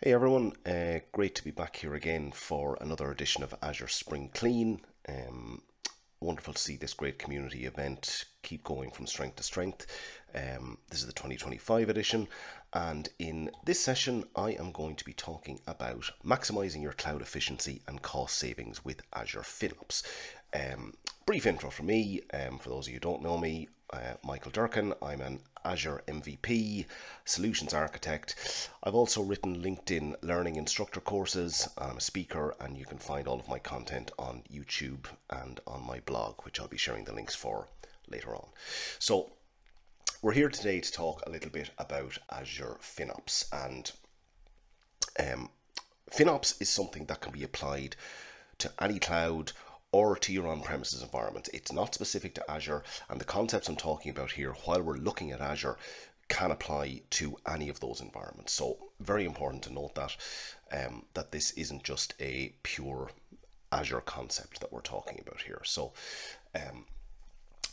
Hey everyone, great to be back here again for another edition of Azure Spring Clean. Wonderful to see this great community event keep going from strength to strength. This is the 2025 edition, and in this session I am going to be talking about maximizing your cloud efficiency and cost savings with Azure FinOps. Brief intro from me, for those of you who don't know me, Michael Durkin. I'm an Azure MVP, solutions architect. I've also written LinkedIn learning instructor courses. I'm a speaker, and you can find all of my content on YouTube and on my blog, which I'll be sharing the links for later on. So we're here today to talk a little bit about Azure FinOps, and FinOps is something that can be applied to any cloud or to your on-premises environment. It's not specific to Azure, and the concepts I'm talking about here, while we're looking at Azure, can apply to any of those environments. So very important to note that that this isn't just a pure Azure concept that we're talking about here. So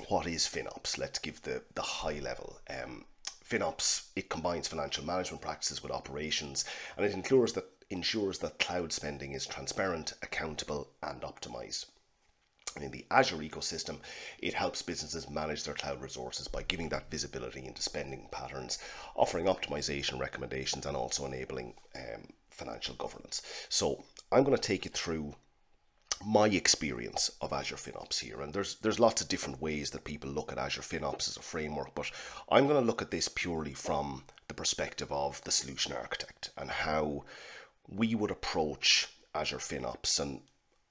what is FinOps? Let's give the high level. FinOps, it combines financial management practices with operations, and it ensures that cloud spending is transparent, accountable, and optimized. In the Azure ecosystem, it helps businesses manage their cloud resources by giving that visibility into spending patterns, offering optimization recommendations, and also enabling financial governance. So I'm going to take you through my experience of Azure FinOps here, and there's lots of different ways that people look at Azure FinOps as a framework, but I'm going to look at this purely from the perspective of the solution architect and how we would approach Azure FinOps. And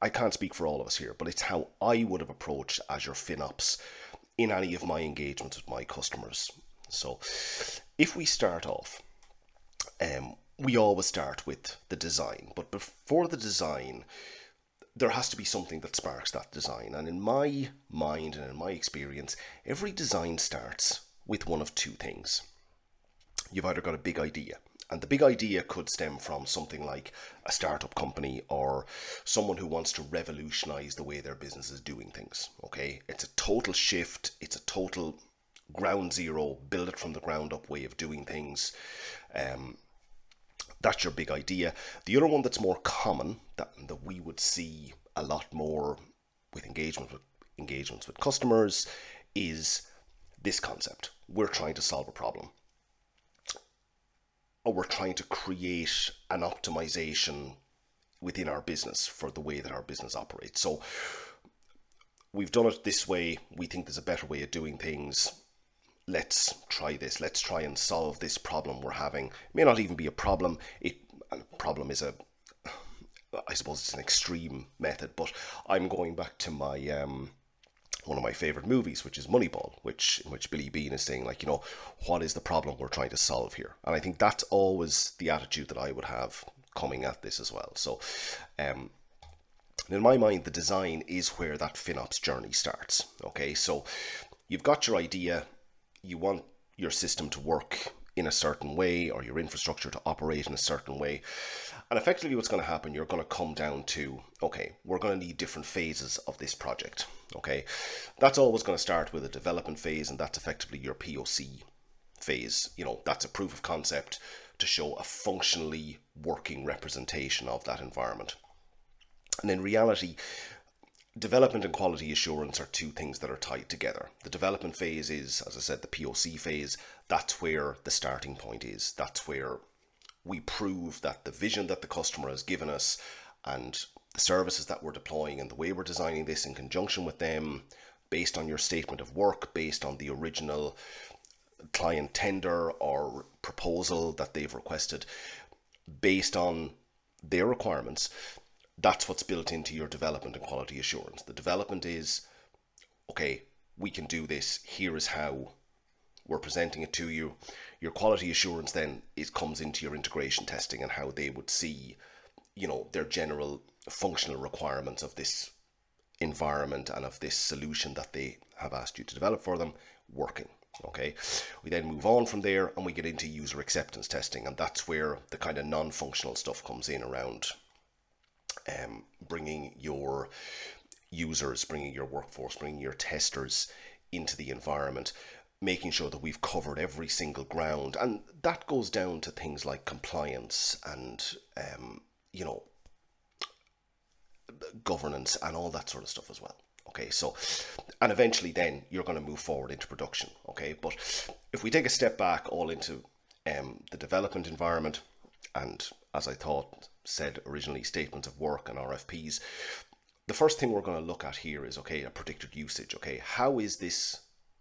I can't speak for all of us here, but it's how I would have approached Azure FinOps in any of my engagements with my customers. So if we start off, we always start with the design, but before the design, there has to be something that sparks that design. And in my mind and in my experience, every design starts with one of two things. You've either got a big idea, and the big idea could stem from something like a startup company or someone who wants to revolutionize the way their business is doing things. Okay, it's a total shift, it's a total ground zero, build it from the ground up way of doing things. That's your big idea. The other one that's more common, that we would see a lot more with engagements with customers, is this concept. We're trying to solve a problem, or we're trying to create an optimization within our business for the way that our business operates. So we've done it this way. We think there's a better way of doing things. Let's try this. Let's try and solve this problem we're having. It may not even be a problem. Problem is I suppose it's an extreme method, but I'm going back to my one of my favorite movies, which is Moneyball, in which Billy Bean is saying, like, what is the problem we're trying to solve here? And I think that's always the attitude that I would have coming at this as well. So in my mind, the design is where that FinOps journey starts. Okay, so you've got your idea, you want your system to work in a certain way, or your infrastructure to operate in a certain way. And effectively what's going to happen, you're going to come down to, okay, we're going to need different phases of this project. Okay, that's always going to start with a development phase, and that's effectively your POC phase. That's a proof of concept to show a functionally working representation of that environment. And in reality, development and quality assurance are two things that are tied together. The development phase is, as I said, the POC phase. That's where the starting point is. That's where we prove that the vision that the customer has given us and the services that we're deploying and the way we're designing this in conjunction with them, based on your statement of work, based on the original client tender or proposal that they've requested, based on their requirements, that's what's built into your development and quality assurance. The development is, okay, we can do this. Here is how we're presenting it to you. Your quality assurance then comes into your integration testing and how they would see, their general functional requirements of this environment and of this solution that they have asked you to develop for them working. Okay, we then move on from there and we get into user acceptance testing, and that's where the kind of non-functional stuff comes in around bringing your users, bringing your workforce, bringing your testers into the environment, making sure that we've covered every single ground. And that goes down to things like compliance and, you know, governance and all that sort of stuff as well. Okay, so, and eventually then you're going to move forward into production. Okay, but if we take a step back all into the development environment, and as I said originally, statements of work and RFPs, the first thing we're going to look at here is, okay, a predicted usage. Okay, how is this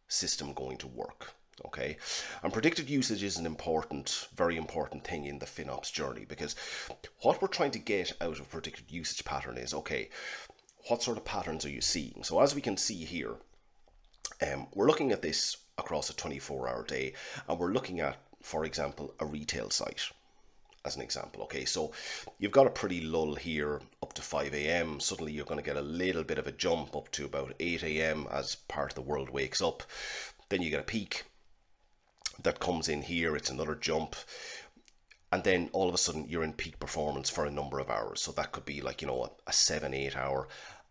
system going to work? Okay, and predicted usage is an important, very important thing in the FinOps journey, because what we're trying to get out of predicted usage pattern is, okay, what sort of patterns are you seeing? So as we can see here, we're looking at this across a 24-hour day, and we're looking at, for example, a retail site as an example. Okay, so you've got a pretty lull here up to 5 a.m. Suddenly you're going to get a little bit of a jump up to about 8 a.m. as part of the world wakes up. Then you get a peak that comes in here, it's another jump, and then all of a sudden you're in peak performance for a number of hours. So that could be like, you know, a 7-8 hour,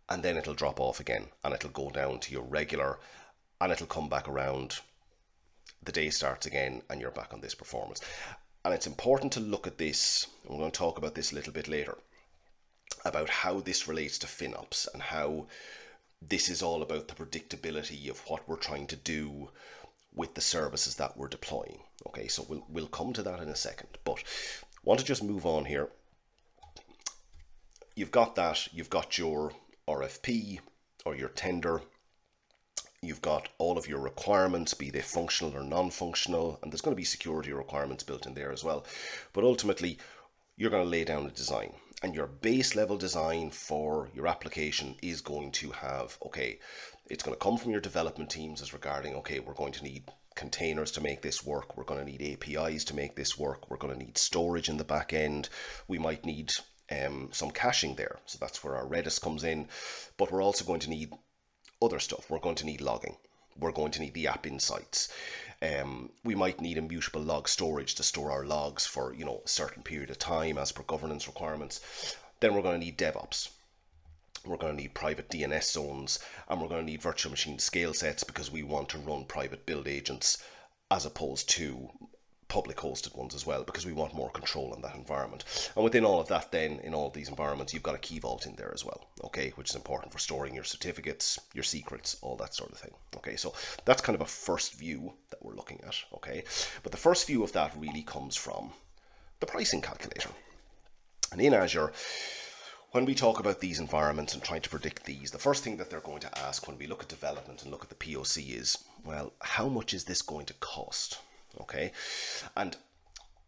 and then it'll drop off again and it'll go down to your regular, and it'll come back around, the day starts again, and you're back on this performance. And it's important to look at this, and we're going to talk about this a little bit later, about how this relates to FinOps and how this is all about the predictability of what we're trying to do with the services that we're deploying. Okay, so we'll come to that in a second, but I want to just move on here. You've got that, you've got your RFP or your tender, you've got all of your requirements, be they functional or non-functional, and there's going to be security requirements built in there as well. But ultimately, you're going to lay down a design, and your base level design for your application is going to have, okay, it's going to come from your development teams as regarding, okay, we're going to need containers to make this work, we're going to need APIs to make this work, we're going to need storage in the back end, we might need some caching there, so that's where our Redis comes in, but we're also going to need other stuff. We're going to need logging, we're going to need the app insights, we might need immutable log storage to store our logs for, you know, a certain period of time as per governance requirements. Then we're going to need DevOps, we're going to need private DNS zones, and we're going to need virtual machine scale sets because we want to run private build agents as opposed to public hosted ones as well, because we want more control in that environment. And within all of that, then in all of these environments, you've got a key vault in there as well, okay, which is important for storing your certificates, your secrets, all that sort of thing. Okay, so that's kind of a first view that we're looking at. Okay, but the first view of that really comes from the pricing calculator. And in Azure, when we talk about these environments and trying to predict these, the first thing that they're going to ask when we look at development and look at the POC is, well, how much is this going to cost? Okay, and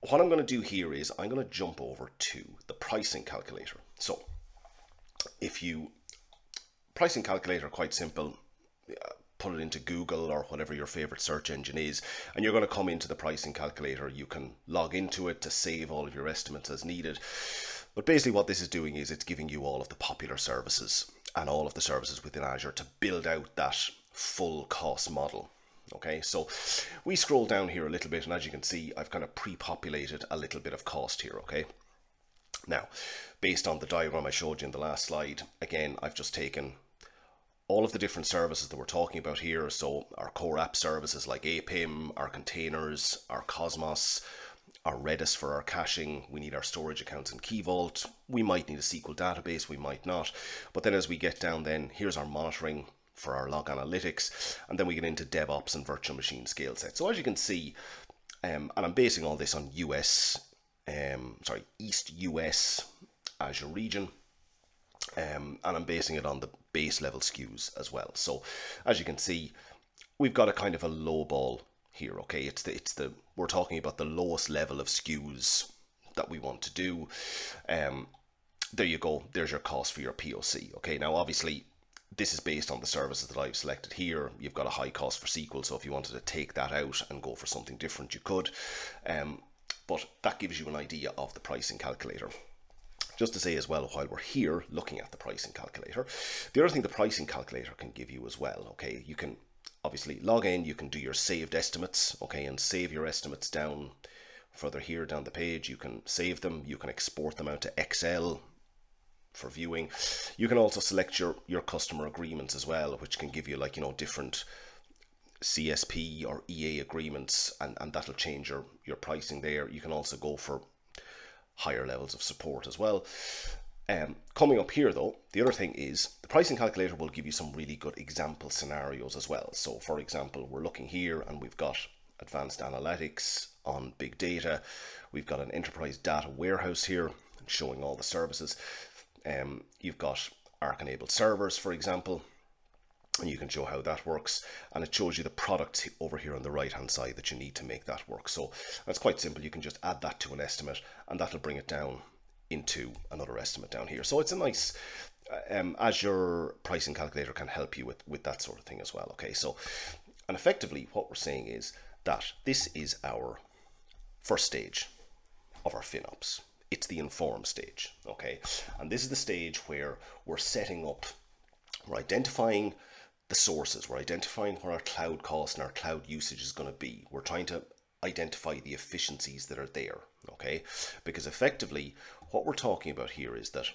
what I'm going to do here is I'm going to jump over to the pricing calculator. So if you, pricing calculator, quite simple, put it into Google or whatever your favorite search engine is, and you're going to come into the pricing calculator. You can log into it to save all of your estimates as needed. But basically what this is doing is it's giving you all of the popular services and all of the services within Azure to build out that full cost model. Okay, so we scroll down here a little bit, and as you can see, I've kind of pre-populated a little bit of cost here. Okay, now based on the diagram I showed you in the last slide, again, I've just taken all of the different services that we're talking about here. So our core app services like APIM, our containers, our Cosmos, our Redis for our caching, we need our storage accounts in Key Vault, we might need a SQL database, we might not. But then as we get down, then here's our monitoring for our log analytics, and then we get into DevOps and virtual machine scale sets. So as you can see, and I'm basing all this on East US Azure region, and I'm basing it on the base level SKUs as well. So as you can see, we've got a kind of a low ball here. Okay, we're talking about the lowest level of SKUs that we want to do. There you go, there's your cost for your POC. Okay, now obviously this is based on the services that I've selected here. You've got a high cost for SQL, so if you wanted to take that out and go for something different, you could. But that gives you an idea of the pricing calculator. Just to say as well, while we're here looking at the pricing calculator, the other thing the pricing calculator can give you as well, okay, you can obviously log in, you can do your saved estimates, okay, and save your estimates down further here down the page. You can save them, you can export them out to Excel for viewing. You can also select your customer agreements as well, which can give you, like, you know, different CSP or EA agreements, and that'll change your pricing there. You can also go for higher levels of support as well. Coming up here though, the other thing is the pricing calculator will give you some really good example scenarios as well. So for example, we're looking here and we've got advanced analytics on big data. We've got an enterprise data warehouse here showing all the services. You've got Arc-enabled servers, for example, and you can show how that works, and it shows you the products over here on the right hand side that you need to make that work. So that's quite simple. You can just add that to an estimate and that'll bring it down into another estimate down here. So it's a nice Azure pricing calculator can help you with that sort of thing as well. Okay, so and effectively what we're saying is that this is our first stage of our FinOps. It's the inform stage, okay? And this is the stage where we're setting up, we're identifying the sources, we're identifying where our cloud cost and our cloud usage is going to be. We're trying to identify the efficiencies that are there, okay? Because effectively what we're talking about here is that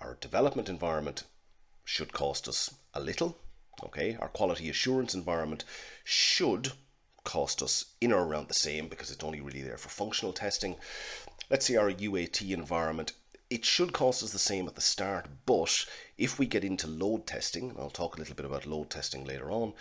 our development environment should cost us a little, okay? Our quality assurance environment should cost us in or around the same because it's only really there for functional testing. Let's say our UAT environment, it should cost us the same at the start, but if we get into load testing, and I'll talk a little bit about load testing later on,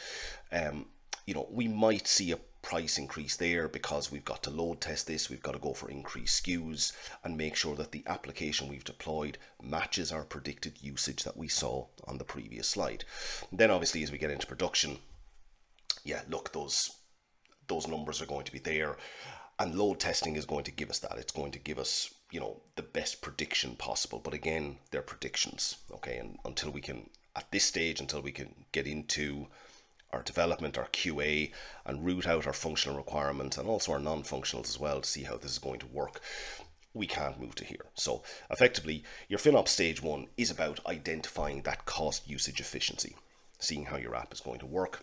you know, we might see a price increase there because we've got to load test this, we've got to go for increased SKUs and make sure that the application we've deployed matches our predicted usage that we saw on the previous slide. Then obviously as we get into production, yeah, look, those numbers are going to be there, and load testing is going to give us that. It's going to give us, you know, the best prediction possible, but again, they're predictions, okay? And until we can, at this stage, until we can get into our development, our QA, and root out our functional requirements and also our non-functionals as well to see how this is going to work, we can't move to here. So effectively, your FinOps stage 1 is about identifying that cost usage efficiency, seeing how your app is going to work.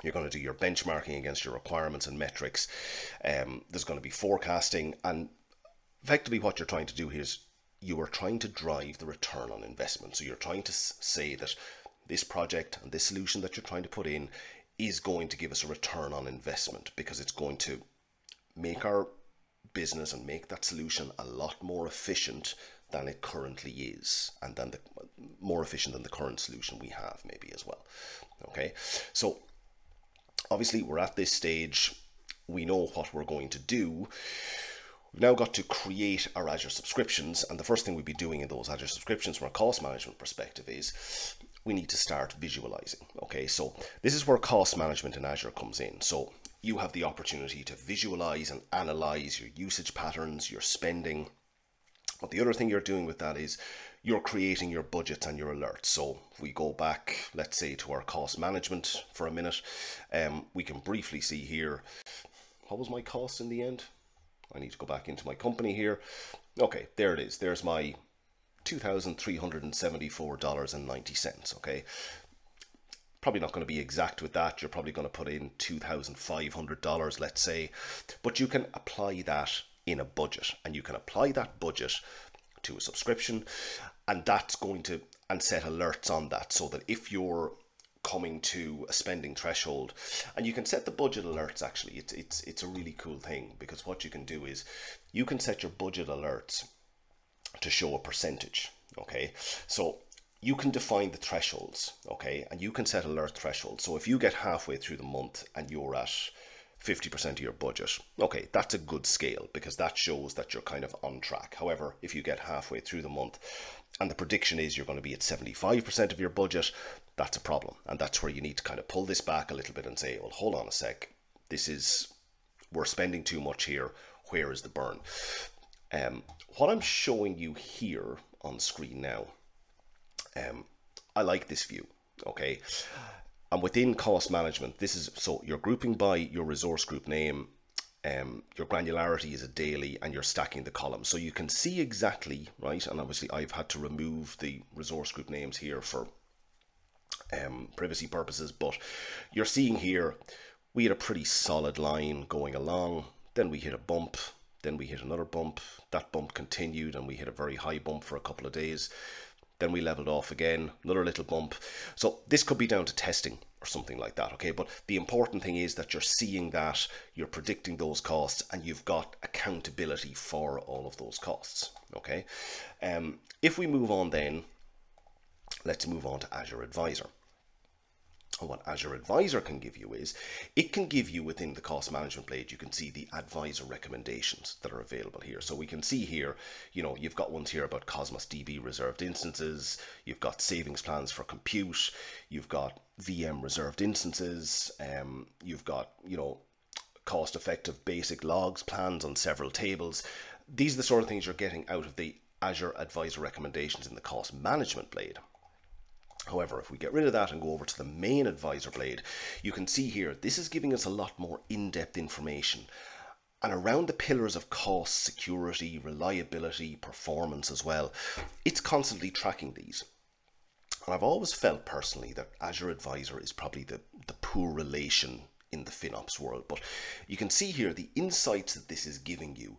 You're going to do your benchmarking against your requirements and metrics. There's going to be forecasting, and effectively what you're trying to do here is you are trying to drive the return on investment. So you're trying to say that this project and this solution that you're trying to put in is going to give us a return on investment because it's going to make our business and make that solution a lot more efficient than it currently is, and then more efficient than the current solution we have maybe as well. Okay, so obviously we're at this stage, we know what we're going to do. We've now got to create our Azure subscriptions, and the first thing we'd be doing in those Azure subscriptions from a cost management perspective is we need to start visualizing. Okay, so this is where cost management in Azure comes in. So you have the opportunity to visualize and analyze your usage patterns, your spending. But the other thing you're doing with that is you're creating your budgets and your alerts. So if we go back, let's say, to our cost management for a minute, we can briefly see here, what was my cost in the end? I need to go back into my company here. Okay, there it is. There's my $2,374.90, okay? Probably not going to be exact with that. You're probably going to put in $2,500, let's say, but you can apply that in a budget, and you can apply that budget to a subscription, and that's going to, and set alerts on that, so that if you're coming to a spending threshold, and you can set the budget alerts, actually, it's a really cool thing, because what you can do is you can set your budget alerts to show a percentage, okay? So you can define the thresholds, okay? And you can set alert thresholds. So if you get halfway through the month and you're at 50% of your budget, okay, that's a good scale because that shows that you're kind of on track. However, if you get halfway through the month and the prediction is you're going to be at 75% of your budget, that's a problem. And that's where you need to kind of pull this back a little bit and say, well, hold on a sec, we're spending too much here. Where is the burn? What I'm showing you here on screen now, I like this view, okay? And within cost management, this is, so you're grouping by your resource group name, your granularity is a daily, and you're stacking the columns. So you can see exactly, right? And obviously I've had to remove the resource group names here for privacy purposes, but you're seeing here, we had a pretty solid line going along, then we hit a bump, then we hit another bump, that bump continued, and we hit a very high bump for a couple of days. then we leveled off again, another little bump. So this could be down to testing or something like that, okay? But the important thing is that you're seeing that, you're predicting those costs, and you've got accountability for all of those costs, okay? If we move on then, let's move on to Azure Advisor. And what Azure Advisor can give you is, it can give you within the cost management blade, you can see the advisor recommendations that are available here. So we can see here, you know, you've got ones here about Cosmos DB reserved instances, you've got savings plans for compute, you've got VM reserved instances, you've got, you know, cost effective basic logs plans on several tables. These are the sort of things you're getting out of the Azure Advisor recommendations in the cost management blade. However, if we get rid of that and go over to the main advisor blade, you can see here, this is giving us a lot more in-depth information. And around the pillars of cost, security, reliability, performance as well, it's constantly tracking these. And I've always felt personally that Azure Advisor is probably the poor relation in the FinOps world. But you can see here, the insights that this is giving you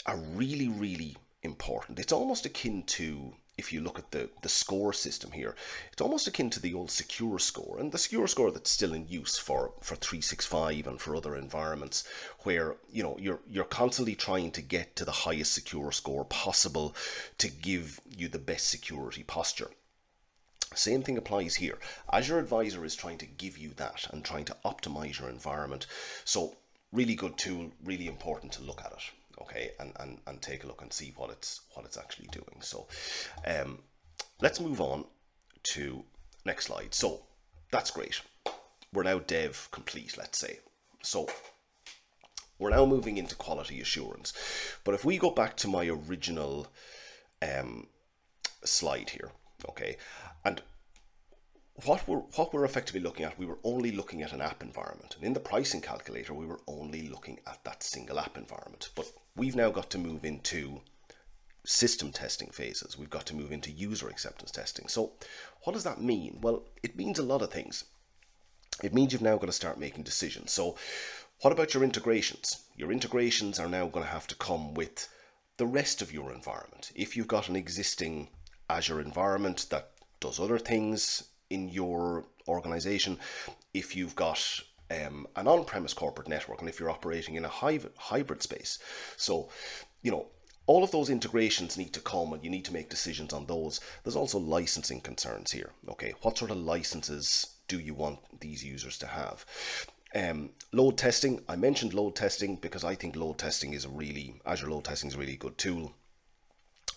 are really, really important. It's almost akin to, if you look at the score system here, it's almost akin to the old secure score, and the secure score that's still in use for 365 and for other environments, where, you know, you're constantly trying to get to the highest secure score possible to give you the best security posture. Same thing applies here. Azure Advisor is trying to give you that and trying to optimize your environment. So really good tool, really important to look at it. Okay, and take a look and see what it's actually doing. So let's move on to next slide. So that's great. We're now dev complete, let's say. So we're now moving into quality assurance. But if we go back to my original slide here, okay, and what we're effectively looking at, we were only looking at an app environment, and in the pricing calculator we were only looking at that single app environment. But we've now got to move into system testing phases. We've got to move into user acceptance testing. So what does that mean? Well, it means a lot of things. It means you've now got to start making decisions. So what about your integrations? Your integrations are now going to have to come with the rest of your environment. If you've got an existing Azure environment that does other things in your organization, if you've got an on-premise corporate network, and if you're operating in a hybrid space. So, you know, all of those integrations need to come, and you need to make decisions on those. There's also licensing concerns here. Okay, what sort of licenses do you want these users to have? Load testing, I mentioned load testing because I think load testing is Azure load testing is a really good tool.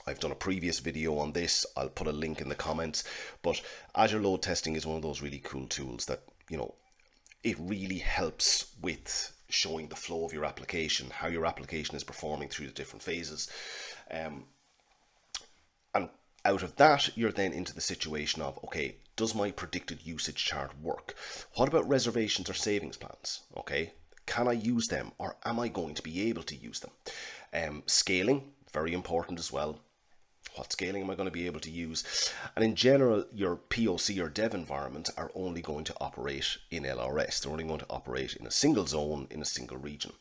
I've done a previous video on this. I'll put a link in the comments, but Azure load testing is one of those really cool tools that, you know, it really helps with showing the flow of your application, how your application is performing through the different phases. And out of that, you're then into the situation of, okay, does my predicted usage chart work? What about reservations or savings plans? Okay, can I use them, or am I going to be able to use them? Scaling, very important as well. What scaling am I going to be able to use? And in general, your POC or dev environments are only going to operate in LRS. They're only going to operate in a single zone, in a single region.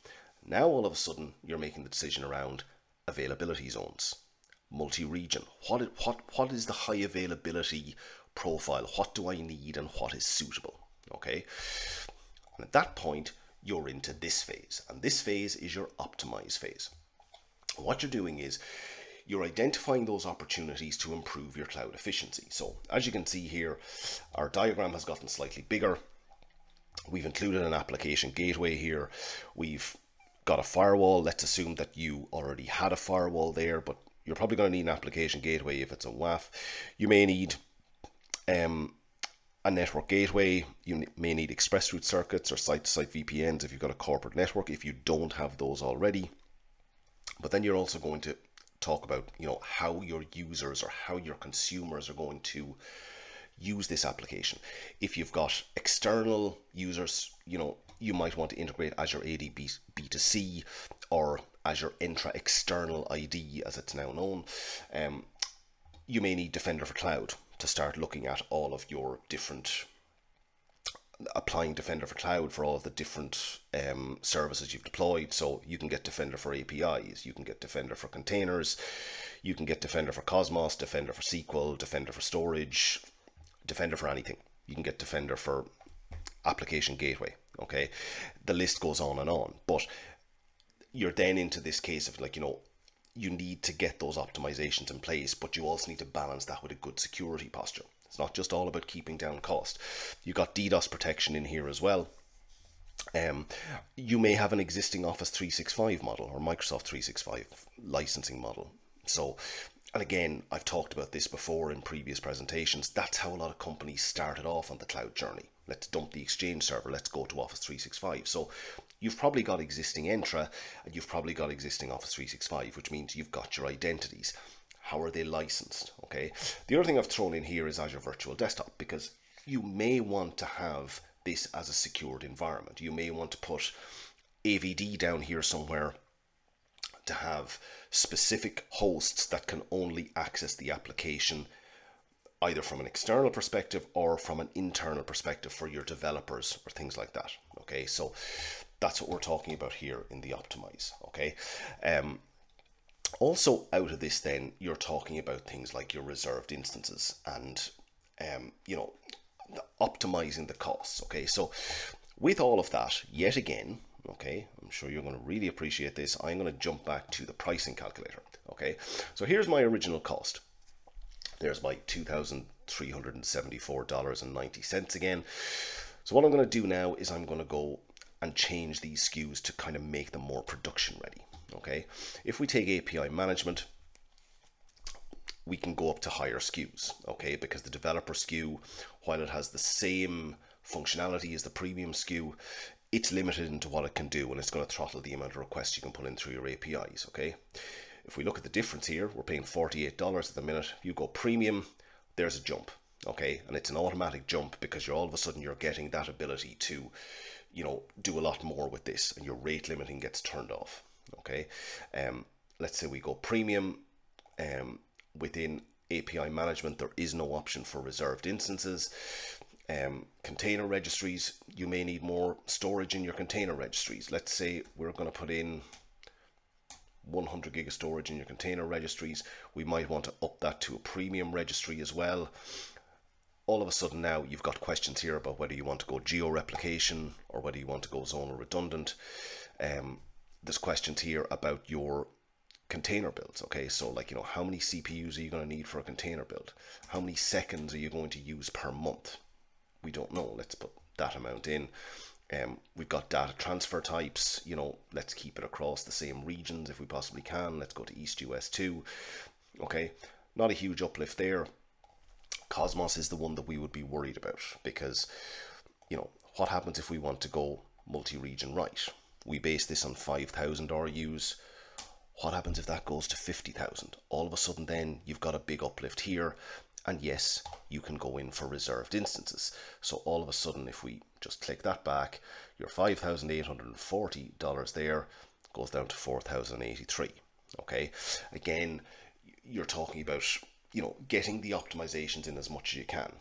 Now, all of a sudden, you're making the decision around availability zones, multi-region. What is the high availability profile? What do I need and what is suitable? Okay. And at that point, you're into this phase. And this phase is your optimize phase. What you're doing is, you're identifying those opportunities to improve your cloud efficiency. So as you can see here, our diagram has gotten slightly bigger. We've included an application gateway here. We've got a firewall. Let's assume that you already had a firewall there, but you're probably going to need an application gateway if it's a WAF. You may need a network gateway. You may need express route circuits or site-to-site VPNs if you've got a corporate network, if you don't have those already. But then you're also going to talk about, you know, how your users or how your consumers are going to use this application. If you've got external users, you know, you might want to integrate Azure AD B2C or Azure Entra External ID, as it's now known. You may need Defender for Cloud to start looking at all of your different applying Defender for Cloud for all of the different services you've deployed. So you can get Defender for APIs, you can get Defender for containers, you can get Defender for Cosmos, Defender for SQL, Defender for storage, Defender for anything. You can get Defender for application gateway. Okay, the list goes on and on. But you're then into this case of, like, you know, you need to get those optimizations in place, but you also need to balance that with a good security posture. It's not just all about keeping down cost. You got DDoS protection in here as well. You may have an existing Office 365 model or Microsoft 365 licensing model. So, and again, I've talked about this before in previous presentations. That's how a lot of companies started off on the cloud journey. Let's dump the Exchange server, let's go to Office 365. So you've probably got existing Entra and you've probably got existing Office 365, which means you've got your identities. How are they licensed? Okay. The other thing I've thrown in here is Azure Virtual Desktop, because you may want to have this as a secured environment. You may want to put AVD down here somewhere to have specific hosts that can only access the application either from an external perspective or from an internal perspective for your developers or things like that. Okay, so that's what we're talking about here in the optimize. Okay. Also out of this, then you're talking about things like your reserved instances and you know, optimizing the costs. Okay, so with all of that, yet again, okay, I'm sure you're going to really appreciate this, I'm going to jump back to the pricing calculator. Okay, so here's my original cost. There's my $2,374.90 again. So what I'm going to do now is I'm going to go and change these SKUs to kind of make them more production ready. Okay, if we take API management, we can go up to higher SKUs, okay, because the developer SKU, while it has the same functionality as the premium SKU, it's limited into what it can do, and it's going to throttle the amount of requests you can put in through your APIs. Okay, if we look at the difference here, we're paying $48 at the minute. You go premium, there's a jump. Okay, and it's an automatic jump because you're all of a sudden you're getting that ability to, you know, do a lot more with this, and your rate limiting gets turned off. Okay, let's say we go premium. Within API management, there is no option for reserved instances. Container registries, you may need more storage in your container registries. Let's say we're going to put in 100 gig of storage in your container registries. We might want to up that to a premium registry as well. All of a sudden now you've got questions here about whether you want to go geo-replication or whether you want to go zonal redundant. There's questions here about your container builds. Okay, so like, you know, how many CPUs are you going to need for a container build? How many seconds are you going to use per month? We don't know. Let's put that amount in. We've got data transfer types. You know, let's keep it across the same regions if we possibly can. Let's go to East US 2. Okay, not a huge uplift there. Cosmos is the one that we would be worried about, because, you know, what happens if we want to go multi-region right? We base this on 5,000 RUs. What happens if that goes to 50,000? All of a sudden then you've got a big uplift here, and yes, you can go in for reserved instances. So all of a sudden, if we just click that back, your $5,840 there goes down to $4,083. Okay, again, you're talking about, you know, getting the optimizations in as much as you can.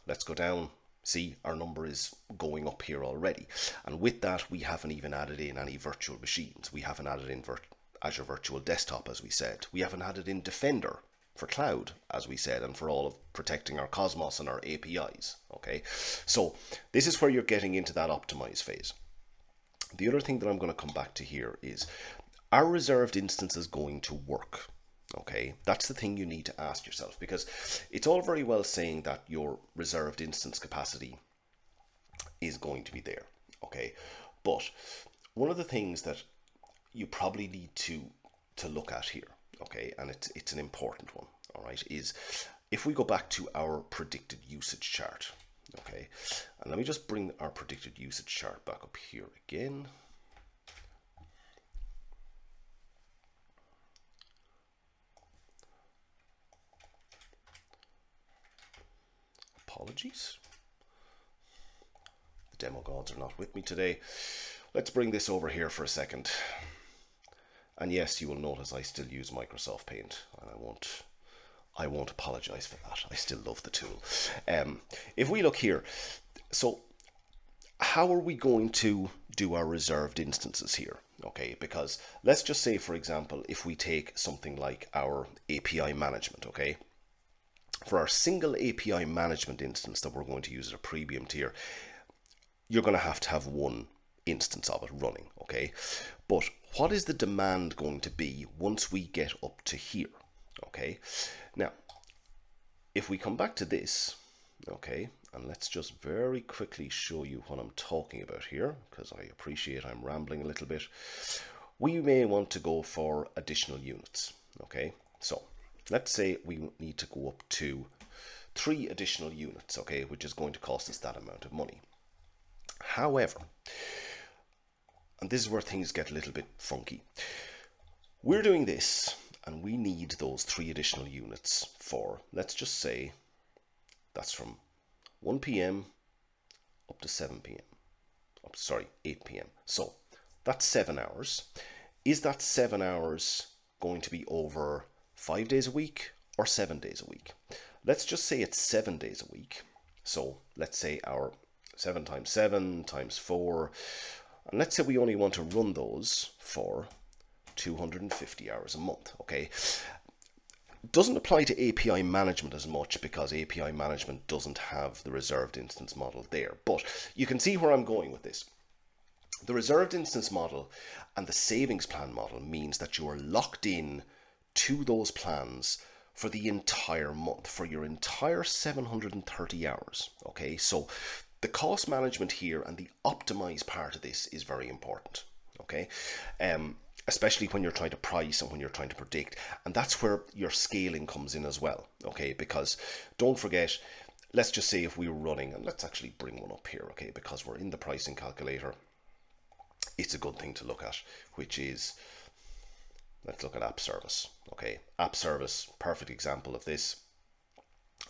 Let's go down. See, our number is going up here already, and with that we haven't even added in any virtual machines. We haven't added in Azure Virtual Desktop, as we said. We haven't added in Defender for cloud, as we said, and for all of protecting our Cosmos and our APIs. Okay, so this is where you're getting into that optimize phase. The other thing that I'm going to come back to here is, are reserved instances going to work? Okay, that's the thing you need to ask yourself, because it's all very well saying that your reserved instance capacity is going to be there. Okay, but one of the things that you probably need to look at here, okay, and it's an important one, all right, is if we go back to our predicted usage chart. Okay, and let me just bring our predicted usage chart back up here again. Apologies, the demo gods are not with me today. Let's bring this over here for a second. And yes, you will notice I still use Microsoft Paint, and I won't apologize for that. I still love the tool. If we look here, so how are we going to do our reserved instances here? Okay, because let's just say, for example, if we take something like our API management, okay, for our single API management instance that we're going to use at a premium tier, you're going to have one instance of it running, okay? But what is the demand going to be once we get up to here, okay? Now, if we come back to this, okay, and let's just very quickly show you what I'm talking about here, because I appreciate I'm rambling a little bit. We may want to go for additional units, okay? So let's say we need to go up to 3 additional units, okay, which is going to cost us that amount of money. However, and this is where things get a little bit funky, we're doing this and we need those 3 additional units for, let's just say, that's from 1 p.m. up to 7 p.m. Sorry, 8 p.m. So that's 7 hours. Is that 7 hours going to be over 5 days a week or 7 days a week? Let's just say it's 7 days a week. So let's say our 7 times 7 times 4. And let's say we only want to run those for 250 hours a month, okay? Doesn't apply to API management as much because API management doesn't have the reserved instance model there. But you can see where I'm going with this. The reserved instance model and the savings plan model means that you are locked in to those plans for the entire month, for your entire 730 hours, okay? So the cost management here and the optimize part of this is very important, okay? Especially when you're trying to price and when you're trying to predict. And that's where your scaling comes in as well, okay? Because don't forget, let's just say if we were running, and let's actually bring one up here, okay? Because we're in the pricing calculator, it's a good thing to look at, which is, let's look at app service, okay? App service, perfect example of this.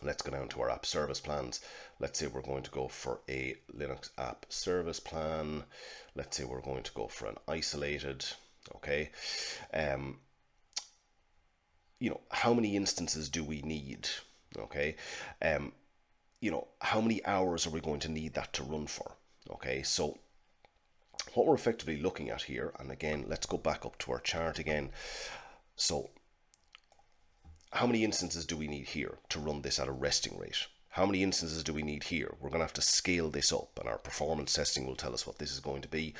Let's go down to our app service plans. Let's say we're going to go for a Linux app service plan. Let's say we're going to go for an isolated, okay? You know, how many instances do we need, okay? You know, how many hours are we going to need that to run for, okay? So what we're effectively looking at here, and again, let's go back up to our chart again. So how many instances do we need here to run this at a resting rate? How many instances do we need here? We're going to have to scale this up, and our performance testing will tell us what this is going to be.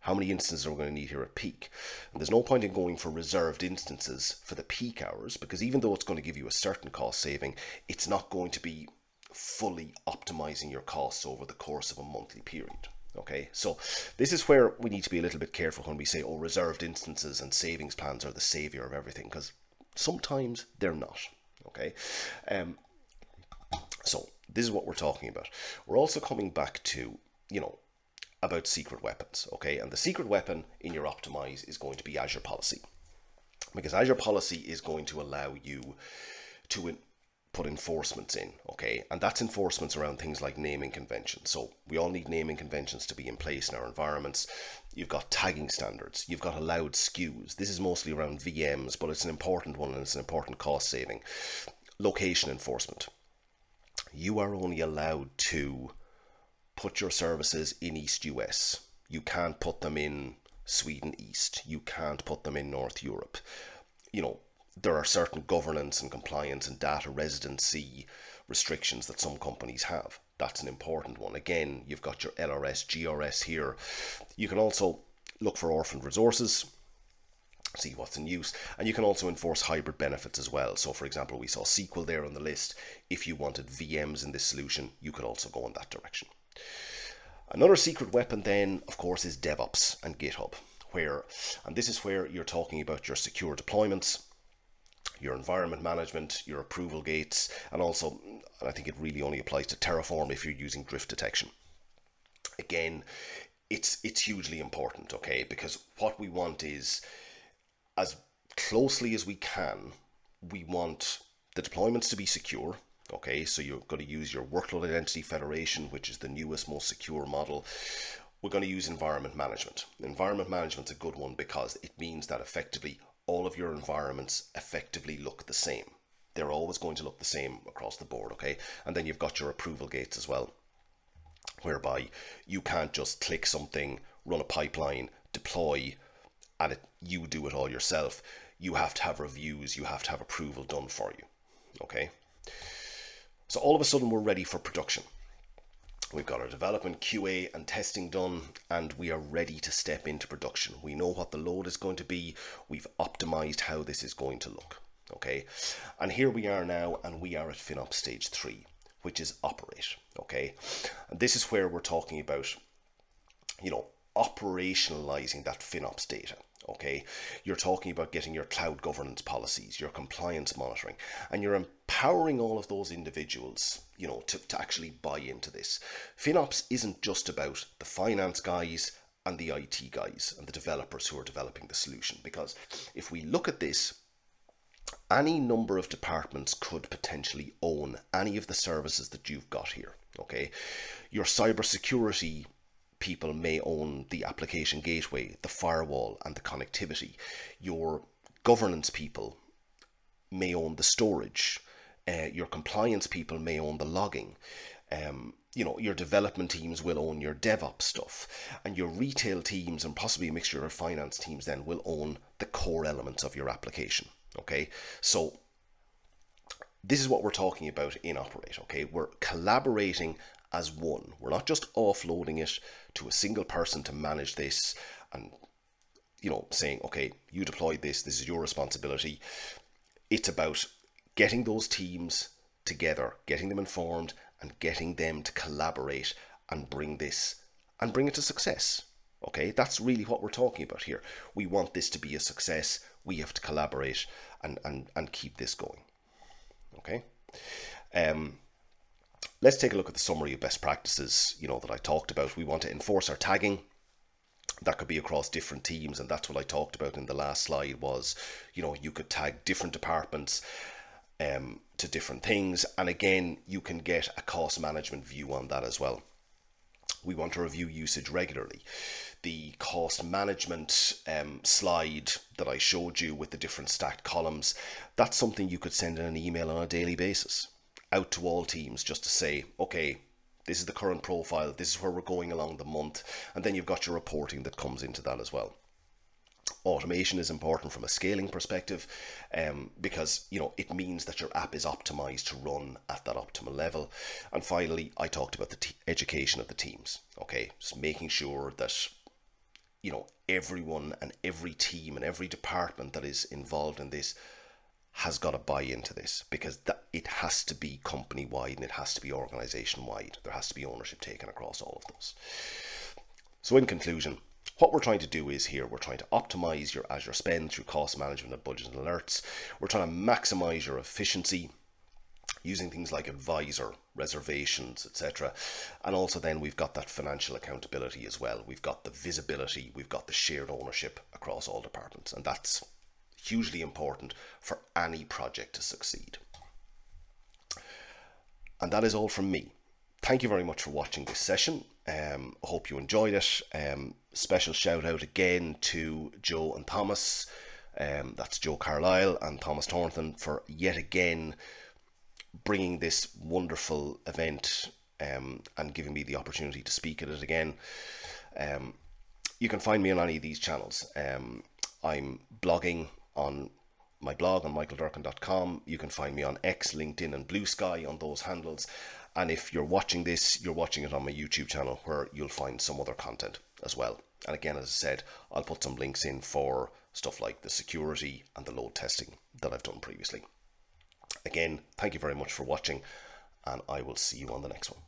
How many instances are we going to need here at peak? And there's no point in going for reserved instances for the peak hours, because even though it's going to give you a certain cost saving, it's not going to be fully optimizing your costs over the course of a monthly period. Okay, so this is where we need to be a little bit careful when we say, oh, reserved instances and savings plans are the savior of everything, because sometimes they're not, okay? So this is what we're talking about. We're also coming back to, you know, about secret weapons, okay? And the secret weapon in your optimize is going to be Azure Policy, because Azure Policy is going to allow you to put enforcements in, okay? And that's enforcements around things like naming conventions. So we all need naming conventions to be in place in our environments. You've got tagging standards, you've got allowed SKUs. This is mostly around VMs, but it's an important one and it's an important cost saving. Location enforcement. You are only allowed to put your services in East US. You can't put them in Sweden East. You can't put them in North Europe. You know, there are certain governance and compliance and data residency restrictions that some companies have. That's an important one. Again, you've got your LRS, GRS here. You can also look for orphaned resources, see what's in use, and you can also enforce hybrid benefits as well. So for example, we saw SQL there on the list. If you wanted VMs in this solution, you could also go in that direction. Another secret weapon then, of course, is DevOps and GitHub, and this is where you're talking about your secure deployments, your environment management, your approval gates, and also, and I think it really only applies to Terraform if you're using drift detection. Again, it's hugely important, okay? Because what we want is, as closely as we can, we want the deployments to be secure, okay? So you're going to use your workload identity federation, which is the newest, most secure model. We're going to use environment management. Environment management's a good one because it means that effectively all of your environments effectively look the same. They're always going to look the same across the board, okay? And then you've got your approval gates as well, whereby you can't just click something, run a pipeline, deploy, and you do it all yourself. You have to have reviews, you have to have approval done for you. Okay? So all of a sudden we're ready for production. We've got our development, QA and testing done, and we are ready to step into production. We know what the load is going to be. We've optimized how this is going to look. Okay? And here we are now, and we are at FinOps stage 3, which is operate. Okay? And this is where we're talking about, operationalizing that FinOps data. Okay, you're talking about getting your cloud governance policies, your compliance monitoring, and you're empowering all of those individuals, to actually buy into this. FinOps isn't just about the finance guys and the IT guys and the developers who are developing the solution, because if we look at this, any number of departments could potentially own any of the services that you've got here. Okay, your cybersecurity people may own the application gateway, the firewall, and the connectivity. Your governance people may own the storage. Your compliance people may own the logging. Your development teams will own your DevOps stuff, and your retail teams and possibly a mixture of finance teams then will own the core elements of your application. Okay, so this is what we're talking about in Operate. Okay, we're collaborating as one. We're not just offloading it to a single person to manage this and, saying, okay, you deployed this, this is your responsibility. It's about getting those teams together, getting them informed and getting them to collaborate and bring it to success. Okay, that's really what we're talking about here. We want this to be a success. We have to collaborate and keep this going. Okay. Let's take a look at the summary of best practices, that I talked about. We want to enforce our tagging. That could be across different teams, and that's what I talked about in the last slide was, you could tag different departments to different things. And again, you can get a cost management view on that as well. We want to review usage regularly. The cost management slide that I showed you with the different stacked columns, that's something you could send in an email on a daily basis out to all teams just to say, okay, this is the current profile, this is where we're going along the month, and then you've got your reporting that comes into that as well. Automation is important from a scaling perspective because it means that your app is optimized to run at that optimal level. And finally, I talked about the education of the teams. Okay, just making sure that everyone and every team and every department that is involved in this has got to buy into this, because it has to be company wide and it has to be organization wide. There has to be ownership taken across all of those. So in conclusion, what we're trying to do is here, we're trying to optimize your Azure spend through cost management and budget and alerts. We're trying to maximize your efficiency using things like advisor, reservations, etc. And also then we've got that financial accountability as well. We've got the visibility, we've got the shared ownership across all departments, and that's hugely important for any project to succeed. And that is all from me. Thank you very much for watching this session. I hope you enjoyed it. Special shout out again to Joe and Thomas. That's Joe Carlyle and Thomas Thornton for yet again bringing this wonderful event and giving me the opportunity to speak at it again. You can find me on any of these channels. I'm blogging on my blog on michaeldurkin.com. You can find me on X, LinkedIn and Blue Sky on those handles. And if you're watching this, you're watching it on my YouTube channel where you'll find some other content as well. And again, as I said, I'll put some links in for stuff like the security and the load testing that I've done previously. Again, thank you very much for watching, and I will see you on the next one.